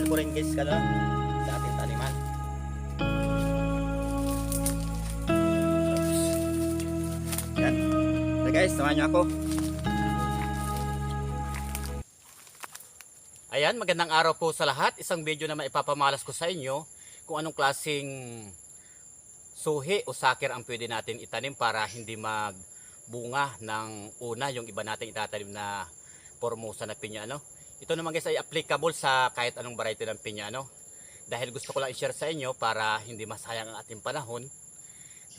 ko rin guys sa ating taniman. Yan. So guys, samahan nyo ako. Ayan, magandang araw po sa lahat. Isang video na maipapamalas ko sa inyo kung anong klaseng suhi o sakir ang pwede natin itanim para hindi magbunga ng una yung iba nating itatanim na Formosa na pinya, ano. Ito naman guys ay applicable sa kahit anong variety ng pinya, ano. Dahil gusto ko lang i-share sa inyo para hindi masayang ang ating panahon.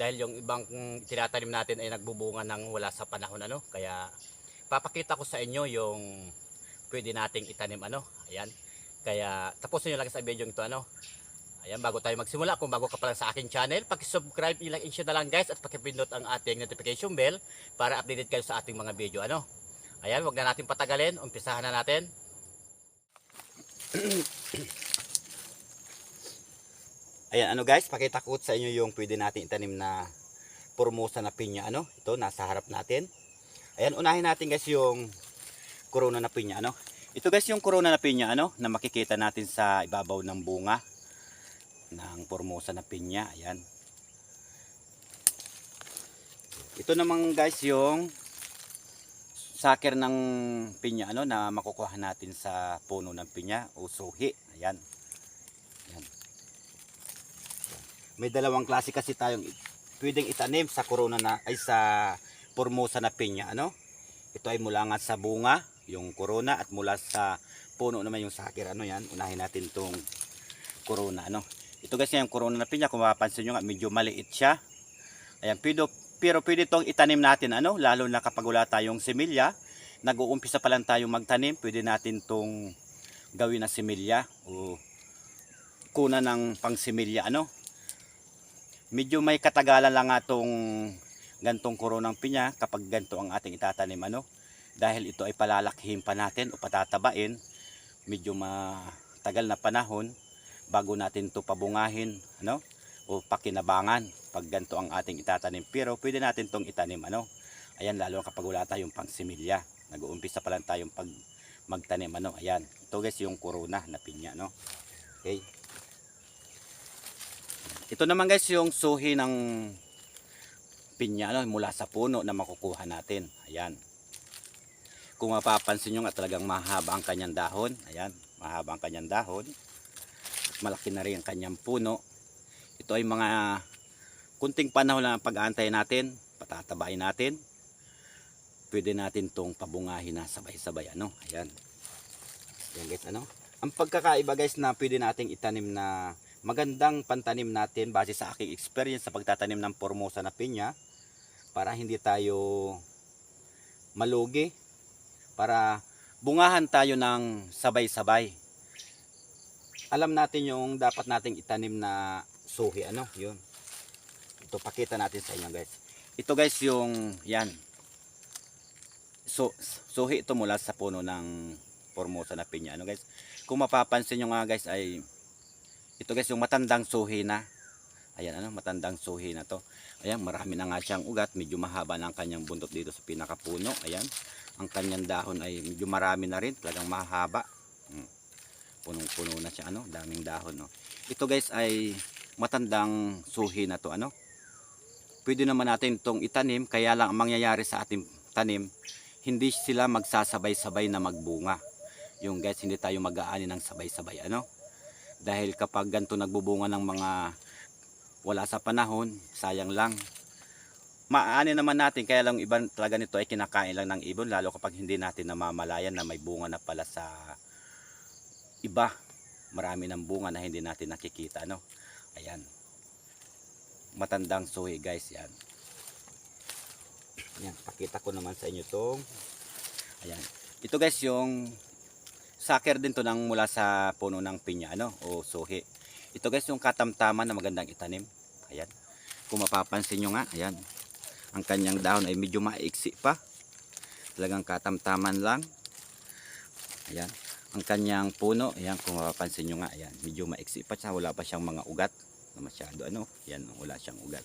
Dahil yung ibang tinatanim natin ay nagbubunga ng wala sa panahon, ano. Kaya papakita ko sa inyo yung pwede nating itanim, ano. Ayan. Kaya tapusin nyo lang sa video ito, ano. Ayan, bago tayo magsimula, kung bago ka pa lang sa aking channel, paki-subscribe, i-like, i-share na lang guys, at paki-pindot ang ating notification bell para updated kayo sa ating mga video, ano. Ayan, wag na natin patagalin, umpisahan na natin. Ayan, ano guys, pakita ko sa inyo yung pwede natin itanim na Formosa na pinya, ano. Ito, nasa harap natin. Ayan, unahin natin guys yung corona na pinya, ano. Ito guys yung corona na pinya, ano, na makikita natin sa ibabaw ng bunga ng Formosa na pinya. Ayan. Ito naman guys yung sakir ng pinya, ano, na makukuha natin sa puno ng pinya o suhi. Ayan. Ayan. May dalawang klase kasi tayong pwedeng itanim sa corona na ay sa Formosa na pinya, ano. Ito ay mula nga sa bunga, yung corona, at mula sa puno naman yung sakir, ano. Yan, unahin natin tong corona, ano. Ito guys yung corona na pinya, kung mapapansin nyo nga medyo maliit siya. Ayan, pero pwede itong itanim natin, ano, lalo na kapag wala tayong semilya, nag-uumpisa pa lang tayong magtanim, pwede natin itong gawin na semilya o kuna ng pang semilya, ano. Medyo may katagalan lang nga itong gantong koronang pinya kapag ganito ang ating itatanim, ano, dahil ito ay palalakhin pa natin o patatabain, medyo matagal na panahon bago natin ito pabungahin, ano, o pakinabangan pag ganito ang ating itatanim. Pero pwede natin itong itanim, ano. Ayan, lalo kapag wala tayong pang semilya, nag-uumpisa pa lang tayong magtanim, ano. Ayan, ito guys yung corona na pinya, no. Okay, ito naman guys yung suhi ng pinya, ano, mula sa puno na makukuha natin. Ayan, kung mapapansin nyo nga talagang mahaba ang kanyang dahon. Ayan, mahaba ang kanyang dahon, malaki na rin ang kanyang puno. Ito ay mga kunting panahon lang ang pag-aantay natin, patatabain natin, pwede natin itong pabungahin na sabay-sabay, ano. Ayan. Ayan guys, ano. Ang pagkakaiba guys na pwede nating itanim na magandang pantanim natin base sa aking experience sa pagtatanim ng Formosa na pinya, para hindi tayo malugi, para bungahan tayo ng sabay-sabay. Alam natin yung dapat nating itanim na suhi, ano, yun. Ito, pakita natin sa inyo guys. Ito guys yung, yan. So, suhi ito mula sa puno ng Formosa na pinya, ano guys. Kung mapapansin nyo nga guys ay, ito guys yung matandang suhi na. Ayan, ano, matandang suhi na to. Ayan, marami na nga siyang ugat. Medyo mahaba na ang kanyang buntot dito sa pinakapuno. Ayan, ang kanyang dahon ay medyo marami na rin. Talagang mahaba. Punong-puno na siya, ano, daming dahon, no. Ito guys ay matandang suhi na to, ano. Pwede naman natin itong itanim, kaya lang ang mangyayari sa ating tanim, hindi sila magsasabay-sabay na magbunga. Yung guys, hindi tayo mag-aani ng sabay-sabay, ano. Dahil kapag ganito nagbubunga ng mga wala sa panahon, sayang lang. Maaani naman natin, kaya lang iba talaga nito ay kinakain lang ng ibon, lalo kapag hindi natin namamalayan na may bunga na pala sa iba. Marami ng bunga na hindi natin nakikita, no. Ayan, matandang suhi guys, yan. Ayan, pakita ko naman sa inyo tong, ayan, ito guys yung sakir din to ng mula sa puno ng pinya, ano, o suhi. Ito guys yung katamtaman na magandang itanim. Ayan, kung mapapansin nyo nga, ayan, ang kanyang dahon ay medyo maiksi pa, talagang katamtaman lang. Ayan, ang kanyang puno, ayan, kung mapapansin nyo nga, ayan, medyo maiksi pa siya, wala pa siyang mga ugat na masyado, ano. Ayan, wala siyang ugat.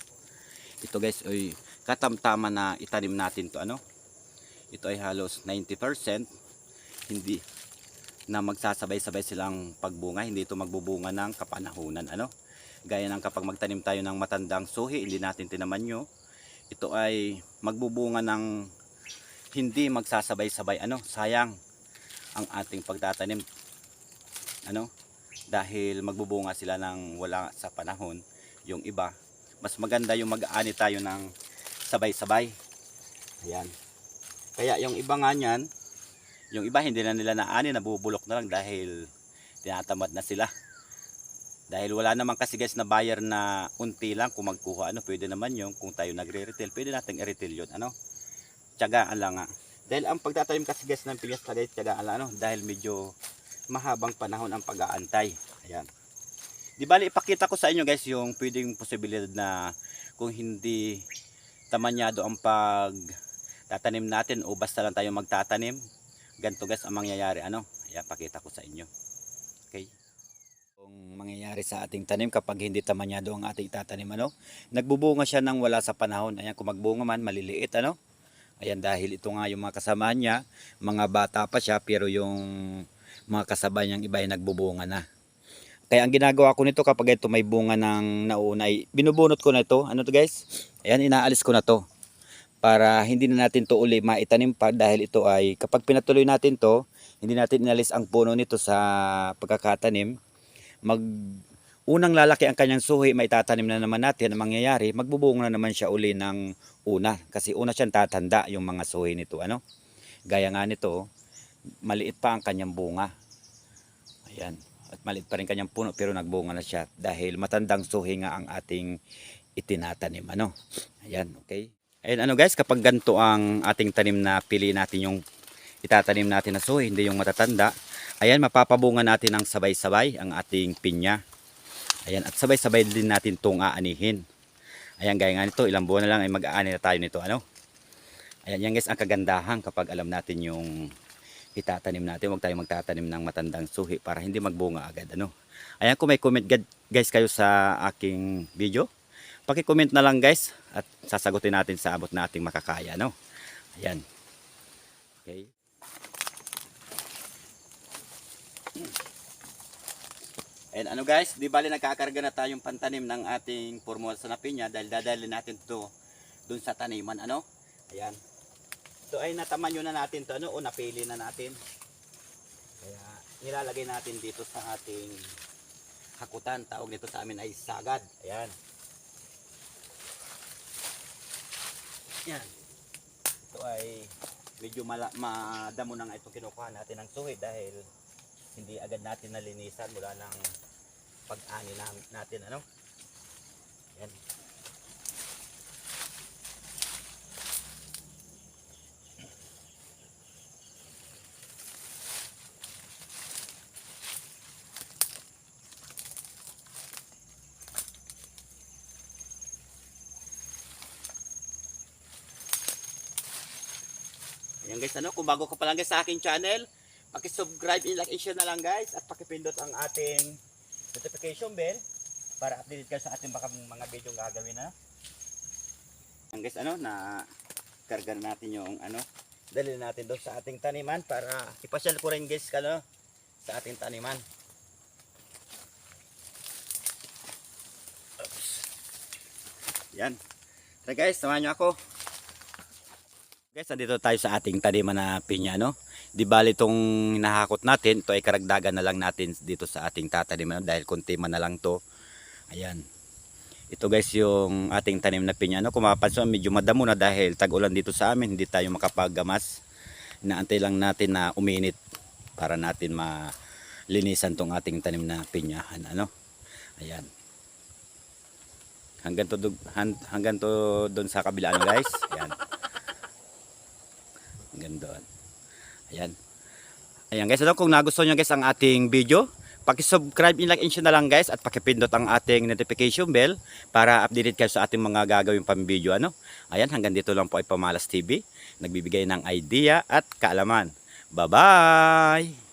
Ito guys ay katamtaman na itanim natin to, ano. Ito ay halos 90%, hindi na magsasabay-sabay silang pagbunga, hindi ito magbubunga ng kapanahunan, ano. Gaya ng kapag magtanim tayo ng matandang suhi, hindi natin tinaman nyo, ito ay magbubunga ng hindi magsasabay-sabay, ano. Sayang ang ating pagtatanim, ano, dahil magbubunga sila ng wala sa panahon. Yung iba, mas maganda yung mag-aani tayo ng sabay-sabay. Ayan. Kaya yung iba nga niyan, yung iba hindi na nila naani, nabubulok na lang dahil tinatamad na sila. Dahil wala naman kasi guys na buyer na unti lang kung magkuha, ano, pwede naman yung kung tayo nagre-retail, pwede nating i-retail yun, ano. Tiyagaan lang nga. Dahil ang pagtatanim kasi guys ng pilyas tagay, tiyagaan lang, ano, dahil medyo mahabang panahon ang pag-aantay. Ayan. Di bali ipakita ko sa inyo guys yung pwedeng posibilidad na kung hindi tamanyado ang pagtatanim natin o basta lang tayo magtatanim, ganito guys ang mangyayari, ano. Ayan, pakita ko sa inyo. Okay. Kung mangyayari sa ating tanim kapag hindi tamanyado ang ating tatanim, ano, nagbubunga siya nang wala sa panahon. Ayan, kung magbunga man maliliit, ano. Ayan, dahil ito nga yung mga kasama niya, mga bata pa siya, pero yung mga kasabay niyang iba ay nagbubunga na. Kaya ang ginagawa ko nito kapag ito may bunga ng nauna ay binubunot ko na ito. Ano to guys? Ayan, inaalis ko na to. Para hindi na natin to uli maitanim pa, dahil ito ay kapag pinatuloy natin to, hindi natin inalis ang puno nito sa pagkakatanim, unang lalaki ang kanyang suhi, maitatanim na naman natin. Ang mangyayari, magbubunga na naman siya uli ng una. Kasi una siyang tatanda yung mga suhi nito, ano? Gaya nga nito, maliit pa ang kanyang bunga. Ayan. At maliit pa rin kanyang puno pero nagbunga na siya dahil matandang suhi nga ang ating itinatanim, ano. Ayan, okay. Ayan, ano guys, kapag ganito ang ating tanim na pili natin yung itatanim natin na suhi, hindi yung matatanda. Ayan, mapapabunga natin ng sabay-sabay ang ating pinya. Ayan, at sabay-sabay din natin itong aanihin. Ayan, gaya nga nito, ilang buwan na lang ay mag-aani na tayo nito, ano. Ayan, yan guys ang kagandahan kapag alam natin yung itatanim natin. Huwag tayong magtatanim ng matandang suhi para hindi magbunga agad, ano. Ayan, kung may comment guys kayo sa aking video, paki-comment na lang guys at sasagutin natin sa abot na ating makakaya, no. Ayan. Okay. Ayan, ano guys, di bali nagkakarga na tayong pantanim ng ating Formosa na pinya dahil dadalhin natin to dun sa taniman, ano. Ayan. Ito ay natamanyo na natin to, ano, o napili na natin. Kaya nilalagay natin dito sa ating hakutan. Tawag nito sa amin ay sagad. Ayan. Ayan. Ito ay medyo madamo na nga itong kinukuha natin ng suhi dahil hindi agad natin nalinisan mula ng pag-ani natin, ano. Ayan. Ayan guys, ano, kung bago ka pa lang guys sa aking channel, paki-subscribe, like, and share na lang guys, at pakipindot ang ating notification bell para updated kayo sa ating mga video gagawin, na. Ayan guys, ano, na karga natin yung ano, dali natin doon sa ating taniman para ipasyal ko rin guys ano, sa ating taniman. Oops. Yan. So guys, samahan nyo ako. Guys, nandito tayo sa ating taniman na pinya, no? Di bali itong hinahakot natin, ito ay karagdagan na lang natin dito sa ating tataniman, dahil konti man na lang to. Ayan. Ito guys yung ating tanim na pinya, no? Kung mapapansin, medyo madamo na dahil tag-ulan dito sa amin, hindi tayo makapaggamas. Inaantay lang natin na uminit para natin malinisan tong ating tanim na pinyahan, ano? Ayan. Hanggang to doon sa kabila, ano guys? Ayan. Hanggang doon. Ayan. Ayan guys, ano, kung nagustuhan nyo guys ang ating video, paki-subscribe, like, and share na lang guys, at pakipindot ang ating notification bell para updated kayo sa ating mga gagawin pang video, ano. Ayan, hanggang dito lang po ay Pamalas TV, nagbibigay ng idea at kaalaman. Bye-bye!